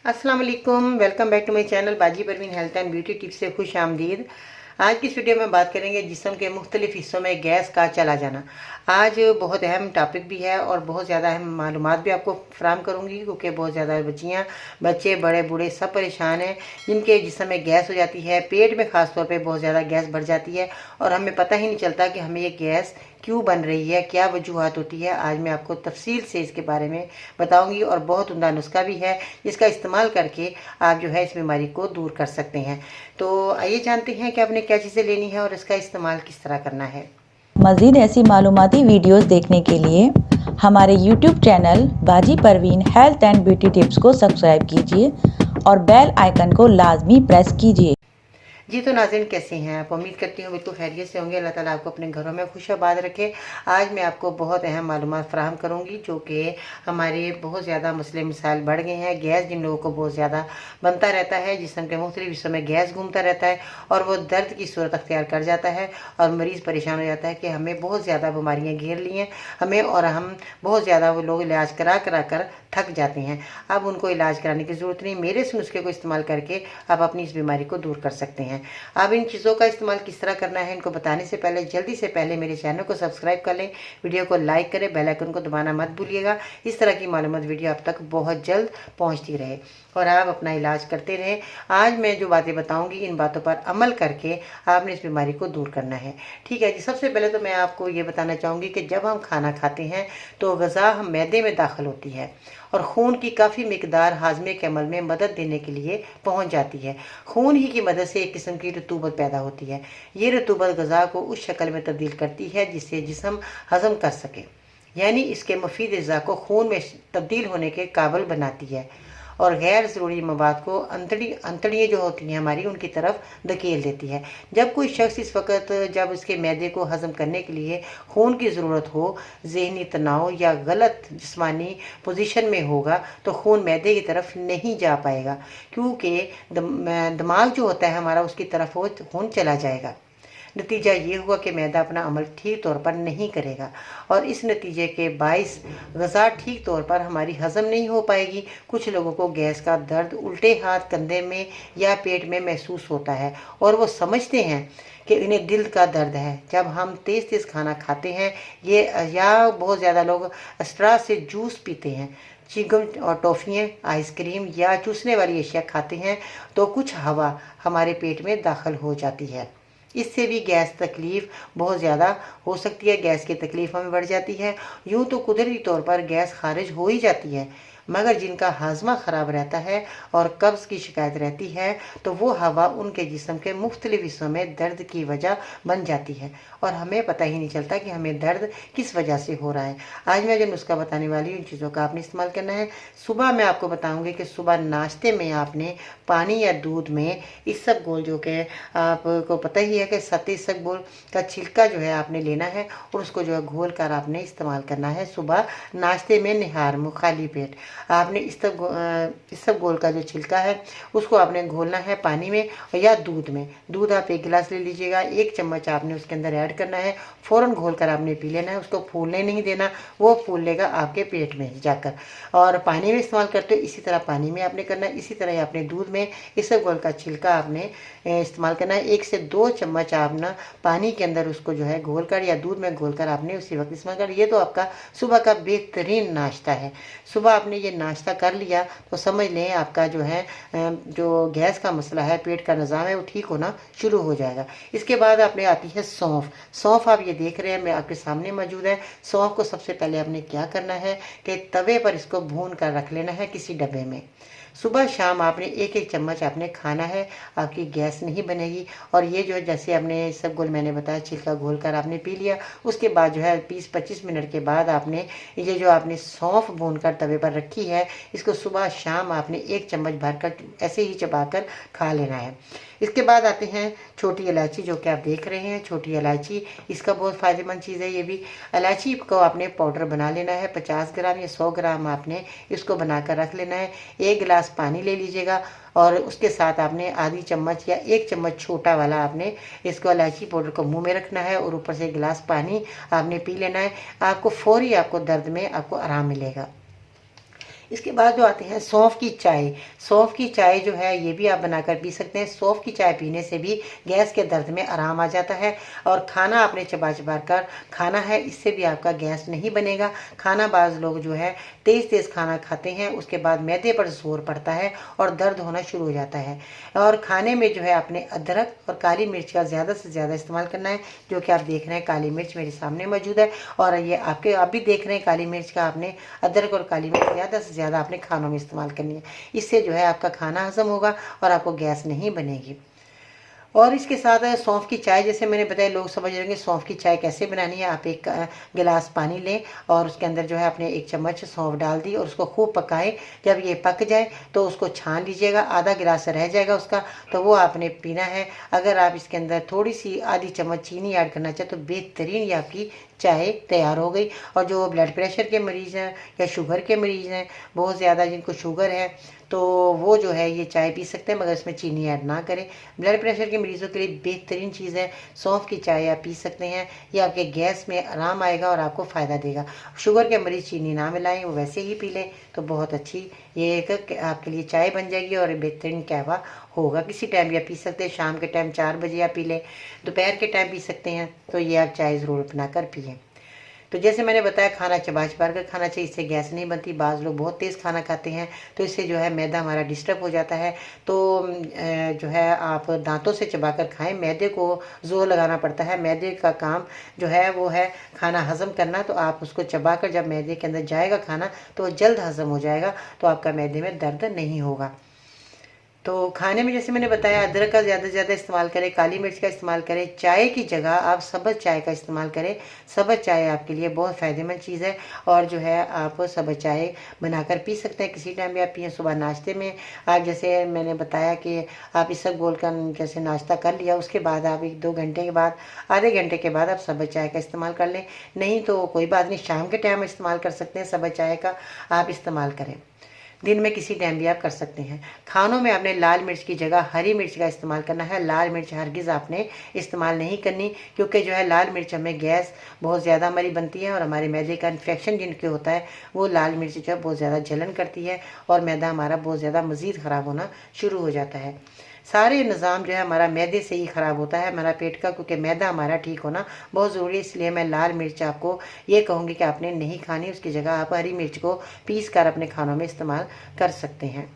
अस्सलाम वालेकुम, welcome back to my channel बाजी Parveen health and beauty tips से खुश आमदीद। आज की इस वीडियो में बात करेंगे जिस्म के मुख्तलिफ हिस्सों में गैस का चला जाना। आज बहुत अहम टॉपिक भी है और बहुत ज़्यादा अहम मालूमात भी आपको फराहम करूँगी, क्योंकि बहुत ज़्यादा बच्चियाँ, बच्चे, बड़े बूढ़े सब परेशान हैं जिनके जिस्म में गैस हो जाती है। पेट में ख़ास तौर पे बहुत ज़्यादा गैस बढ़ जाती है और हमें पता ही नहीं चलता कि हमें ये गैस क्यों बन रही है, क्या वजूहात होती है। आज मैं आपको तफसील से इसके बारे में बताऊंगी और बहुत उम्दा नुस्खा भी है जिसका इस्तेमाल करके आप जो है इस बीमारी को दूर कर सकते हैं। तो आइए जानते हैं कि आपने क्या चीज़ें लेनी है और इसका इस्तेमाल किस तरह करना है। मज़ीद ऐसी मालूमाती वीडियोस देखने के लिए हमारे YouTube चैनल बाजी Parveen health and beauty tips को सब्सक्राइब कीजिए और बेल आइकन को लाजमी प्रेस कीजिए। जी तो नाज़रीन, कैसे हैं आप? उम्मीद करती हूँ बिल्कुल खैरियत से होंगे। अल्लाह ताला आपको अपने घरों में खुशाबाद रखे। आज मैं आपको बहुत अहम मालूमात फराहम करूँगी जो कि हमारे बहुत ज़्यादा मसले मिसाइल बढ़ गए हैं। गैस जिन लोगों को बहुत ज़्यादा बनता रहता है, जिस्म के मुख्तलिफ हिस्सों में गैस घूमता रहता है और वो दर्द की सूरत अख्तियार कर जाता है और मरीज़ परेशान हो जाता है कि हमें बहुत ज़्यादा बीमारियाँ घेर ली हैं हमें, और हम बहुत ज़्यादा वो लोग इलाज करा करा कर थक जाते हैं। अब उनको इलाज कराने की ज़रूरत नहीं, मेरे इस नुस्खे को इस्तेमाल करके आप अपनी इस बीमारी को दूर कर सकते हैं। अब इन चीज़ों का इस्तेमाल किस तरह करना है, इनको बताने से पहले जल्दी से पहले मेरे चैनल को सब्सक्राइब कर लें, वीडियो को लाइक करें, बेल आइकन को दबाना मत भूलिएगा। इस तरह की मालूमात वीडियो आप तक बहुत जल्द पहुंचती रहे और आप अपना इलाज करते रहें। आज मैं जो बातें बताऊंगी, इन बातों पर अमल करके आपने इस बीमारी को दूर करना है। ठीक है जी। सबसे पहले तो मैं आपको ये बताना चाहूँगी कि जब हम खाना खाते हैं तो ग़िज़ा हम मैदे में दाखिल होती है और खून की काफ़ी मिकदार हाजमे के अमल में मदद देने के लिए पहुंच जाती है। खून ही की मदद से एक किस्म की रतूबत पैदा होती है। ये रतूबत ग़िज़ा को उस शक्ल में तब्दील करती है जिससे जिस्म हज़म कर सके, यानी इसके मुफीद अज़ा को खून में तब्दील होने के काबिल बनाती है और गैर ज़रूरी मवाद को अंतड़ियाँ जो होती हैं हमारी, उनकी तरफ धकेल देती है। जब कोई शख्स इस वक्त जब उसके मैदे को हज़म करने के लिए खून की ज़रूरत हो, ज़हनी तनाव या गलत जिस्मानी पोजीशन में होगा तो खून मैदे की तरफ नहीं जा पाएगा, क्योंकि दिमाग जो होता है हमारा, उसकी तरफ वो खून चला जाएगा। नतीजा ये हुआ कि मैदा अपना अमल ठीक तौर पर नहीं करेगा और इस नतीजे के बाइस ग़िज़ा ठीक तौर पर हमारी हज़म नहीं हो पाएगी। कुछ लोगों को गैस का दर्द उल्टे हाथ, कंधे में या पेट में महसूस होता है और वो समझते हैं कि इन्हें दिल का दर्द है। जब हम तेज़ तेज़ खाना खाते हैं ये, या बहुत ज़्यादा लोग स्ट्रा से जूस पीते हैं, चिंगम और टॉफ़ियाँ, आइसक्रीम या चूसने वाली अशिया खाते हैं, तो कुछ हवा हमारे पेट में दाखिल हो जाती है। इससे भी गैस तकलीफ़ बहुत ज़्यादा हो सकती है, गैस की तकलीफ़ हमें बढ़ जाती है। यूँ तो कुदरती तौर पर गैस खारिज हो ही जाती है, मगर जिनका हाजमा ख़राब रहता है और कब्ज़ की शिकायत रहती है तो वो हवा उनके जिस्म के मुख्तलिफ हिस्सों में दर्द की वजह बन जाती है और हमें पता ही नहीं चलता कि हमें दर्द किस वजह से हो रहा है। आज मैं जो नुस्खा बताने वाली हूँ, इन चीज़ों का आपने इस्तेमाल करना है। सुबह मैं आपको बताऊँगी कि सुबह नाश्ते में आपने पानी या दूध में इसबगोल, जो कि आपको पता ही है कि सत्ती इसबगोल का छिलका जो है आपने लेना है और उसको जो है घोल कर आपने इस्तेमाल करना है सुबह नाश्ते में निहार मुँह खाली पेट। आपने इसबगोल का जो छिलका है उसको आपने घोलना है पानी में या दूध में। दूध आप 1 गिलास ले लीजिएगा, 1 चम्मच आपने उसके अंदर ऐड करना है, फ़ौरन घोल कर आपने पी लेना है। उसको फूलने नहीं देना, वो फूल लेगा आपके पेट में जाकर। और पानी में इस्तेमाल करते हो इसी तरह पानी में आपने करना है, इसी तरह आपने दूध में इसबगोल का छिलका आपने इस्तेमाल करना है। 1 से 2 चम्मच आप ना पानी के अंदर उसको जो है घोल कर या दूध में घोल कर आपने उसी वक्त इस्तेमाल कर। ये तो आपका सुबह का बेहतरीन नाश्ता है। सुबह आपने ये नाश्ता कर लिया तो समझ लें आपका जो है जो गैस का मसला है, पेट का निज़ाम है, वो ठीक होना शुरू हो जाएगा। इसके बाद आपने आती है सौंफ। सौंफ आप ये देख रहे हैं, मैं आपके सामने मौजूद है। सौंफ को सबसे पहले आपने क्या करना है कि तवे पर इसको भून कर रख लेना है किसी डब्बे में। सुबह शाम आपने 1-1 चम्मच आपने खाना है, आपकी गैस नहीं बनेगी। और ये जो है, जैसे आपने इसबगोल मैंने बताया छिलका घोल कर आपने पी लिया, उसके बाद जो है 20-25 मिनट के बाद आपने ये जो आपने सौंफ भून कर तवे पर रखी है, इसको सुबह शाम आपने 1 चम्मच भरकर ऐसे ही चबाकर खा लेना है। इसके बाद आते हैं छोटी इलायची, जो कि आप देख रहे हैं छोटी इलायची, इसका बहुत फ़ायदेमंद चीज़ है ये भी। इलायची को आपने पाउडर बना लेना है, 50 ग्राम या 100 ग्राम आपने इसको बनाकर रख लेना है। 1 गिलास पानी ले लीजिएगा और उसके साथ आपने आधी चम्मच या 1 चम्मच छोटा वाला आपने इसको इलायची पाउडर को मुंह में रखना है और ऊपर से 1 गिलास पानी आपने पी लेना है। आपको फौरी आपको दर्द में आपको आराम मिलेगा। इसके बाद जो आते हैं सौंफ की चाय। सौंफ की चाय जो है ये भी आप बनाकर पी सकते हैं। सौंफ की चाय पीने से भी गैस के दर्द में आराम आ जाता है। और खाना आपने चबा चबा कर खाना है, इससे भी आपका गैस नहीं बनेगा। खाना बाज लोग जो है तेज़ तेज़ खाना खाते हैं, उसके बाद मैदे पर जोर पड़ता है और दर्द होना शुरू हो जाता है। और खाने में जो है आपने अदरक और काली मिर्च का ज़्यादा से ज़्यादा इस्तेमाल करना है, जो कि आप देख रहे हैं काली मिर्च मेरे सामने मौजूद है। और ये आप भी देख रहे हैं काली मिर्च का आपने अदरक और काली मिर्च ज़्यादा से ज़्यादा आपने खानों में इस्तेमाल करनी है। इससे जो है आपका खाना हजम होगा और आपको गैस नहीं बनेगी। और इसके साथ सौंफ की चाय, जैसे मैंने बताया, लोग समझ रहे होंगे सौंफ की चाय कैसे बनानी है। आप एक गिलास पानी लें और उसके अंदर जो है आपने 1 चम्मच सौंफ डाल दी और उसको खूब पकाएं। जब ये पक जाए तो उसको छान लीजिएगा, आधा गिलास रह जाएगा उसका, तो वो आपने पीना है। अगर आप इसके अंदर थोड़ी सी आधी चम्मच चीनी ऐड करना चाहें तो बेहतरीन ये आपकी चाय तैयार हो गई। और जो ब्लड प्रेशर के मरीज़ हैं या शुगर के मरीज़ हैं, बहुत ज़्यादा जिनको शुगर है, तो वो जो है ये चाय पी सकते हैं, मगर इसमें चीनी ऐड ना करें। ब्लड प्रेशर के मरीज़ों के लिए बेहतरीन चीज़ है। सौंफ की चाय आप पी सकते हैं, ये आपके गैस में आराम आएगा और आपको फ़ायदा देगा। शुगर के मरीज़ चीनी ना मिलाएं, वो वैसे ही पी लें तो बहुत अच्छी ये एक आपके लिए चाय बन जाएगी और बेहतरीन कहवा होगा। किसी टाइम भी आप पी सकते हैं, शाम के टाइम 4 बजे आप पी लें, दोपहर के टाइम पी सकते हैं, तो ये आप चाय ज़रूर बनाकर पिएँ। तो जैसे मैंने बताया, खाना चबा चबा कर खाना चाहिए, इससे गैस नहीं बनती। बाज़ लोग बहुत तेज़ खाना खाते हैं तो इससे जो है मैदा हमारा डिस्टर्ब हो जाता है। तो जो है आप दांतों से चबा कर खाएं। मैदे को जोर लगाना पड़ता है, मैदे का काम जो है वो है खाना हज़म करना। तो आप उसको चबा कर जब मैदे के अंदर जाएगा खाना तो वो जल्द हज़म हो जाएगा, तो आपका मैदे में दर्द नहीं होगा। तो खाने में जैसे मैंने बताया, अदरक का ज़्यादा से ज़्यादा इस्तेमाल करें, काली मिर्च का इस्तेमाल करें। चाय की जगह आप सब्ज़ चाय का इस्तेमाल करें। सब्ज़ चाय आपके लिए बहुत फ़ायदेमंद चीज़ है और जो है आप सब्ज़ चाय बनाकर पी सकते हैं। किसी टाइम भी आप पिए, सुबह नाश्ते में आप, जैसे मैंने बताया कि आप इसबगोल का जैसे नाश्ता कर लिया, उसके बाद आप 1-2 घंटे के बाद, आधे घंटे के बाद आप सब्ज़ चाय का इस्तेमाल कर लें। नहीं तो कोई बात नहीं, शाम के टाइम इस्तेमाल कर सकते हैं। सब्ज़ चाय का आप इस्तेमाल करें, दिन में किसी टाइम भी आप कर सकते हैं। खानों में आपने लाल मिर्च की जगह हरी मिर्च का इस्तेमाल करना है। लाल मिर्च हरगिज़ आपने इस्तेमाल नहीं करनी, क्योंकि जो है लाल मिर्च हमें गैस बहुत ज़्यादा हमारी बनती है और हमारे मैदे का इन्फेक्शन जिनके होता है वो लाल मिर्च जो है बहुत ज़्यादा जलन करती है और मैदा हमारा बहुत ज़्यादा मज़ीद ख़राब होना शुरू हो जाता है। सारे निज़ाम जो है हमारा मैदे से ही ख़राब होता है, हमारा पेट का, क्योंकि मैदा हमारा ठीक होना बहुत ज़रूरी है। इसलिए मैं लाल मिर्च आपको ये कहूँगी कि आपने नहीं खानी, उसकी जगह आप हरी मिर्च को पीस कर अपने खानों में इस्तेमाल कर सकते हैं।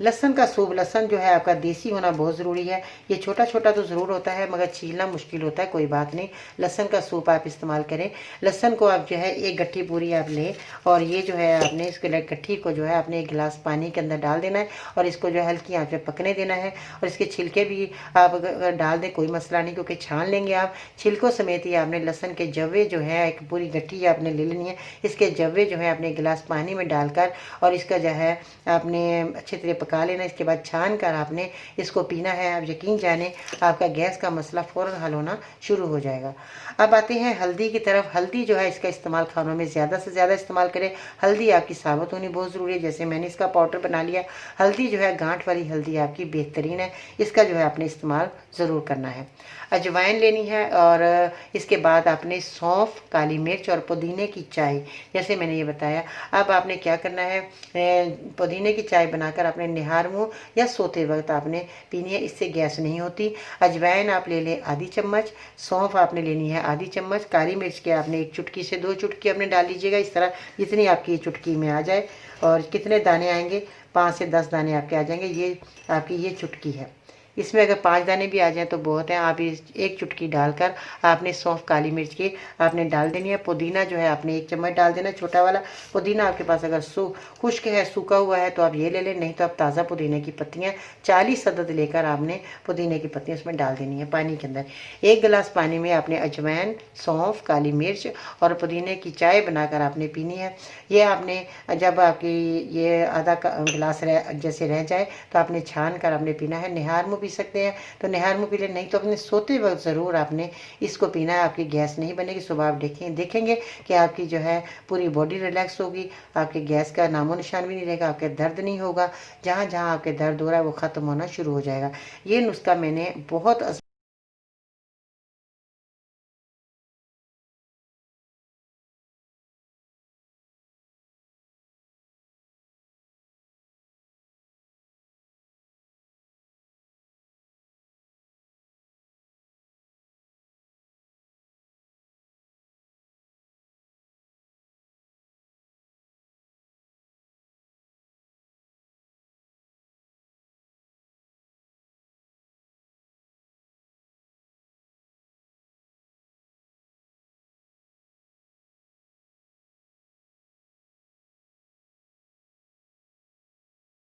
लहसुन का सूप, लहसुन जो है आपका देसी होना बहुत ज़रूरी है। ये छोटा छोटा तो ज़रूर होता है मगर छीलना मुश्किल होता है, कोई बात नहीं, लहसुन का सूप आप इस्तेमाल करें। लहसुन को आप जो है 1 गट्ठी पूरी आप लें और ये जो है आपने इसके गट्ठी को जो है आपने 1 गिलास पानी के अंदर डाल देना है और इसको जो है हल्की आंच पे पकने देना है। और इसके छिलके भी आप अगर डाल दें कोई मसला नहीं, क्योंकि छान लेंगे आप। छिलकों समेत ही आपने लहसुन के जवे जो है एक पूरी गट्ठी आपने ले लेनी है। इसके जवे जो है अपने गिलास पानी में डालकर और इसका जो है आपने अच्छे तरह पका लेना। इसके बाद छान कर आपने इसको पीना है। आप यकीन जाने आपका गैस का मसला फ़ौरन हल होना शुरू हो जाएगा। अब आते हैं हल्दी की तरफ। हल्दी जो है इसका इस्तेमाल खानों में ज़्यादा से ज़्यादा इस्तेमाल करें। हल्दी आपकी साबुत होनी बहुत ज़रूरी है। जैसे मैंने इसका पाउडर बना लिया। हल्दी जो है गांठ वाली हल्दी आपकी बेहतरीन है, इसका जो है आपने इस्तेमाल ज़रूर करना है। अजवाइन लेनी है और इसके बाद आपने सौंफ, काली मिर्च और पुदीने की चाय, जैसे मैंने ये बताया। अब आपने क्या करना है, पुदीने की चाय बनाकर आपने निहार मुँह या सोते वक्त आपने पीनी है, इससे गैस नहीं होती। अजवाइन आप ले लें आधी चम्मच, सौंफ आपने लेनी है आधी चम्मच, काली मिर्च के आपने 1 चुटकी से 2 चुटकी आपने डाल लीजिएगा। इस तरह जितनी आपकी चुटकी में आ जाए। और कितने दाने आएंगे, 5 से 10 दाने आपके आ जाएंगे। ये आपकी ये चुटकी है। इसमें अगर 5 दाने भी आ जाएं तो बहुत है। आप इस 1 चुटकी डालकर आपने सौंफ, काली मिर्च की आपने डाल देनी है। पुदीना जो है आपने 1 चम्मच डाल देना, छोटा वाला पुदीना। आपके पास अगर खुश्क है, सूखा हुआ है तो आप ये ले लें, नहीं तो आप ताज़ा पुदीने की पत्तियाँ 40 अदद लेकर आपने पुदीने की पत्तियाँ उसमें डाल देनी है पानी के अंदर। 1 गिलास पानी में आपने अजवाइन, सौंफ, काली मिर्च और पुदीने की चाय बनाकर आपने पीनी है। ये आपने जब आपकी ये आधा गिलास जैसे रह जाए तो आपने छान कर आपने पीना है। निहार मुँह पी सकते हैं तो निहार मुँह पी लें, नहीं तो अपने सोते वक्त ज़रूर आपने इसको पीना है। आपकी गैस नहीं बनेगी। सुबह आप देखेंगे कि आपकी जो है पूरी बॉडी रिलैक्स होगी, आपके गैस का नामो निशान भी नहीं रहेगा, आपके दर्द नहीं होगा। जहाँ जहाँ आपके दर्द हो रहा है वो ख़त्म होना शुरू हो जाएगा। ये नुस्खा मैंने बहुत